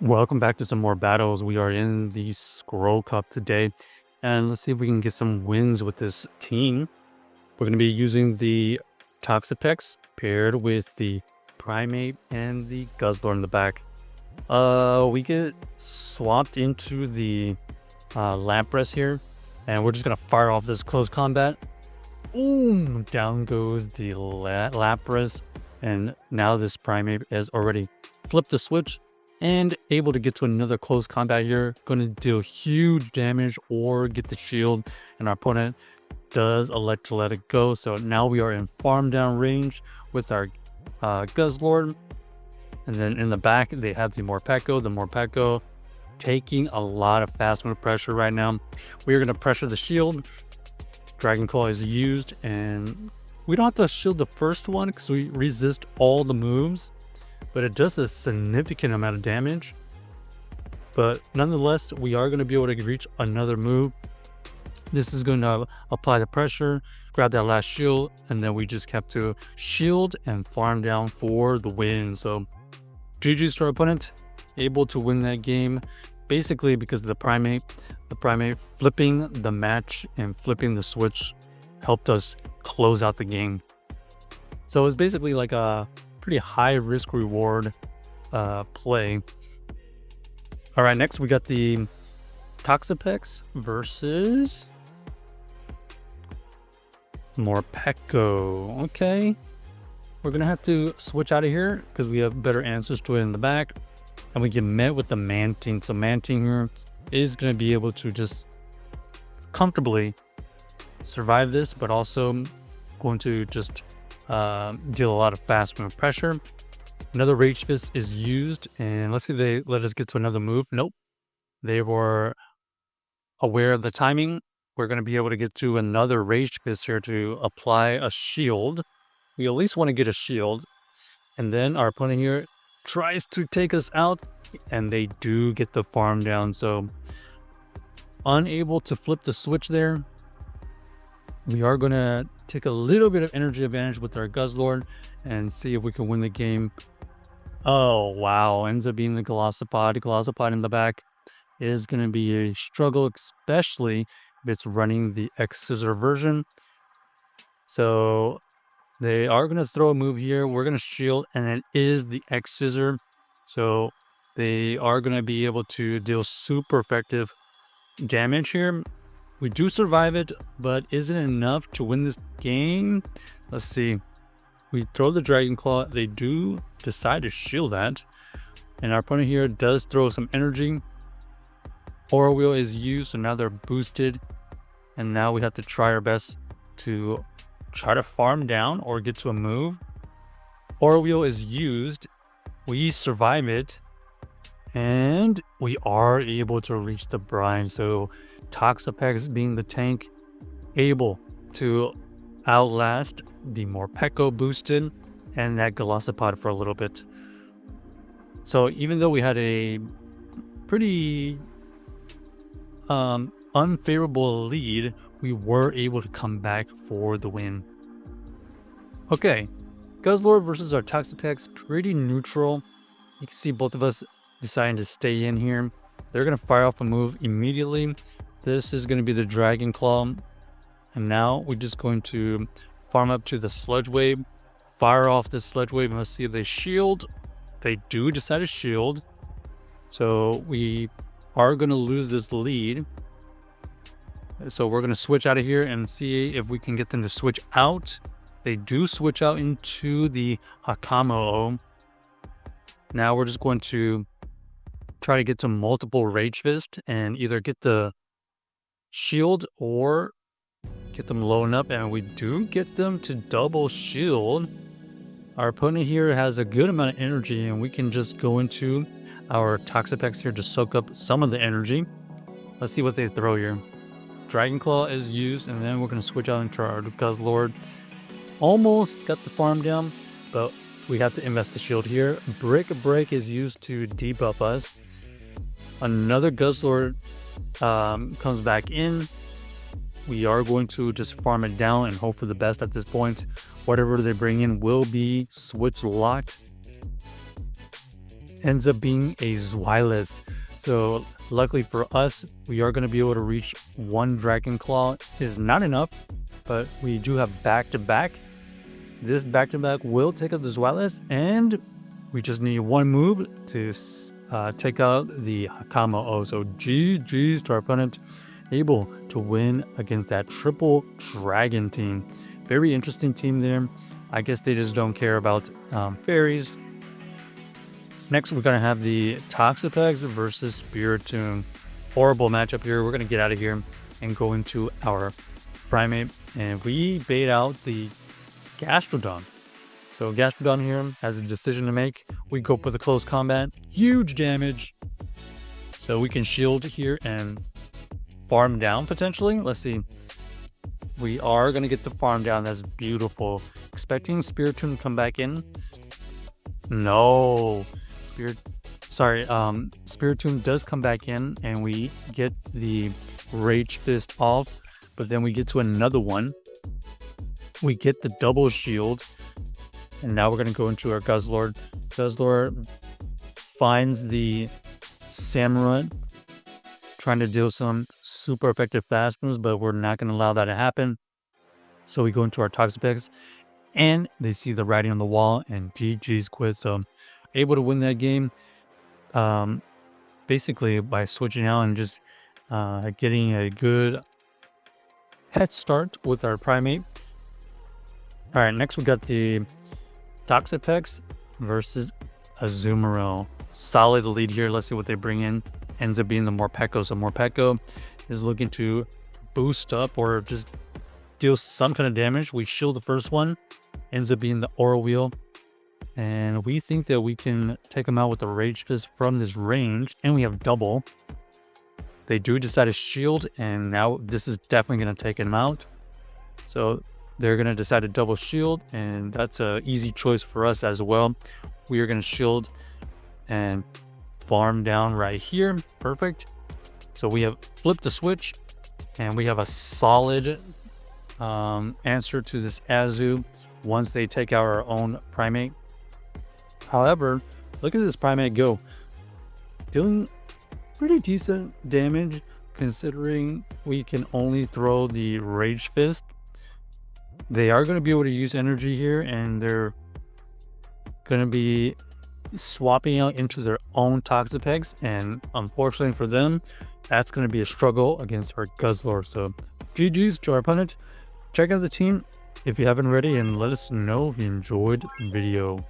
Welcome back to some more battles. We are in the Scroll Cup today, and let's see if we can get some wins with this team. We're going to be using the Toxapex paired with the Primeape and the Guzzlord in the back. We get swapped into the Lapras here, and we're just going to fire off this close combat. Boom! Down goes the Lapras, and now this Primeape has already flipped the switch and able to get to another close combat here. Going to deal huge damage or get the shield, and our opponent does elect to let it go. So now we are in farm down range with our Guzzlord, and then in the back they have the Morpeko. The Morpeko taking a lot of fast move pressure right now. We are going to pressure the shield. Dragon Claw is used, and we don't have to shield the first one because we resist all the moves, but it does a significant amount of damage. But nonetheless, we are going to be able to reach another move. This is going to apply the pressure, grab that last shield, and then we just have to shield and farm down for the win. So GG's to our opponent, able to win that game basically because of the Primeape. The Primeape flipping the match and flipping the switch helped us close out the game. So it was basically like a pretty high risk reward play. All right, next we got the Toxapex versus Morpeko. Okay, we're gonna have to switch out of here because we have better answers to it in the back, and we get met with the Mantine. So Mantine here is gonna be able to just comfortably survive this, but also going to just deal a lot of fast move pressure. Another Rage Fist is used, and let's see if they let us get to another move. Nope. They were aware of the timing. We're going to be able to get to another Rage Fist here to apply a shield. We at least want to get a shield. And then our opponent here tries to take us out, and they do get the farm down. So unable to flip the switch there. We are going to take a little bit of energy advantage with our Guzzlord and see if we can win the game. Oh, wow. Ends up being the Golisopod. Golisopod in the back is going to be a struggle, especially if it's running the X-Scissor version. So they are going to throw a move here. We're going to shield, and it is the X-Scissor. So they are going to be able to deal super effective damage here. We do survive it, but is it enough to win this game? Let's see. We throw the Dragon Claw. They do decide to shield that. And our opponent here does throw some energy. Aura Wheel is used, so now they're boosted. And now we have to try our best to try to farm down or get to a move. Aura Wheel is used. We survive it. And we are able to reach the brine. So Toxapex, being the tank, able to outlast the Morpeko boosted and that Golisopod for a little bit. So even though we had a pretty unfavorable lead, we were able to come back for the win. Okay, Guzzlord versus our Toxapex, pretty neutral. You can see both of us deciding to stay in here. They're going to fire off a move immediately. This is going to be the Dragon Claw. And now we're just going to farm up to the Sludge Wave, fire off this Sludge Wave, and let's see if they shield. They do decide to shield. So we are going to lose this lead. So we're going to switch out of here and see if we can get them to switch out. They do switch out into the Hakamo. Now we're just going to try to get to multiple Rage Fist and either get the shield or get them low enough, and we do get them to double shield. Our opponent here has a good amount of energy, and we can just go into our Toxapex here to soak up some of the energy. Let's see what they throw here. Dragon Claw is used, and then we're going to switch out into our Guzzlord. Almost got the farm down, but we have to invest the shield here. Brick Break is used to debuff us. Another Guzzlord comes back in. We are going to just farm it down and hope for the best at this point. Whatever they bring in will be switch locked. ends up being a Zweilous. So luckily for us, we are going to be able to reach one Dragon Claw. Is not enough, but we do have back-to-back. This back-to-back will take out the Zweilous, and we just need one move to take out the Hakamo-O. So GG's to our opponent, able to win against that triple dragon team. Very interesting team there. I guess they just don't care about fairies. Next, we're going to have the Toxapex versus Spiritomb. Horrible matchup here. We're going to get out of here and go into our Primeape. And we bait out the Gastrodon. So Gastrodon here has a decision to make. We go for the close combat. Huge damage. So we can shield here and farm down potentially. Let's see. We are going to get the farm down. That's beautiful. Expecting Spiritomb to come back in. No. Spiritomb does come back in and we get the Rage Fist off. But then we get to another one. We get the double shield. And now we're going to go into our Guzzlord. Guzzlord finds the Samurott, trying to deal some super effective fast moves, but we're not going to allow that to happen. So we go into our Toxapex, and they see the writing on the wall, and GG's quit. So able to win that game, basically by switching out and just getting a good head start with our Primeape. All right, next we got the Toxapex versus Azumarill. Solid lead here. Let's see what they bring in. Ends up being the Morpeko. So Morpeko is looking to boost up or just deal some kind of damage. We shield the first one. Ends up being the Aura Wheel. And we think that we can take them out with the Rage Fist from this range. And we have double. They do decide to shield. And now this is definitely going to take him out. So they're going to decide to double shield, and that's an easy choice for us as well. We are going to shield and farm down right here. Perfect. So we have flipped the switch, and we have a solid answer to this Azu once they take out our own Primeape. However, look at this Primeape go. Dealing pretty decent damage considering we can only throw the Rage Fist. They are going to be able to use energy here, and they're going to be swapping out into their own Toxapex, and unfortunately for them, that's going to be a struggle against our Guzzlord. So GG's to our opponent. Check out the team if you haven't already, and let us know if you enjoyed the video.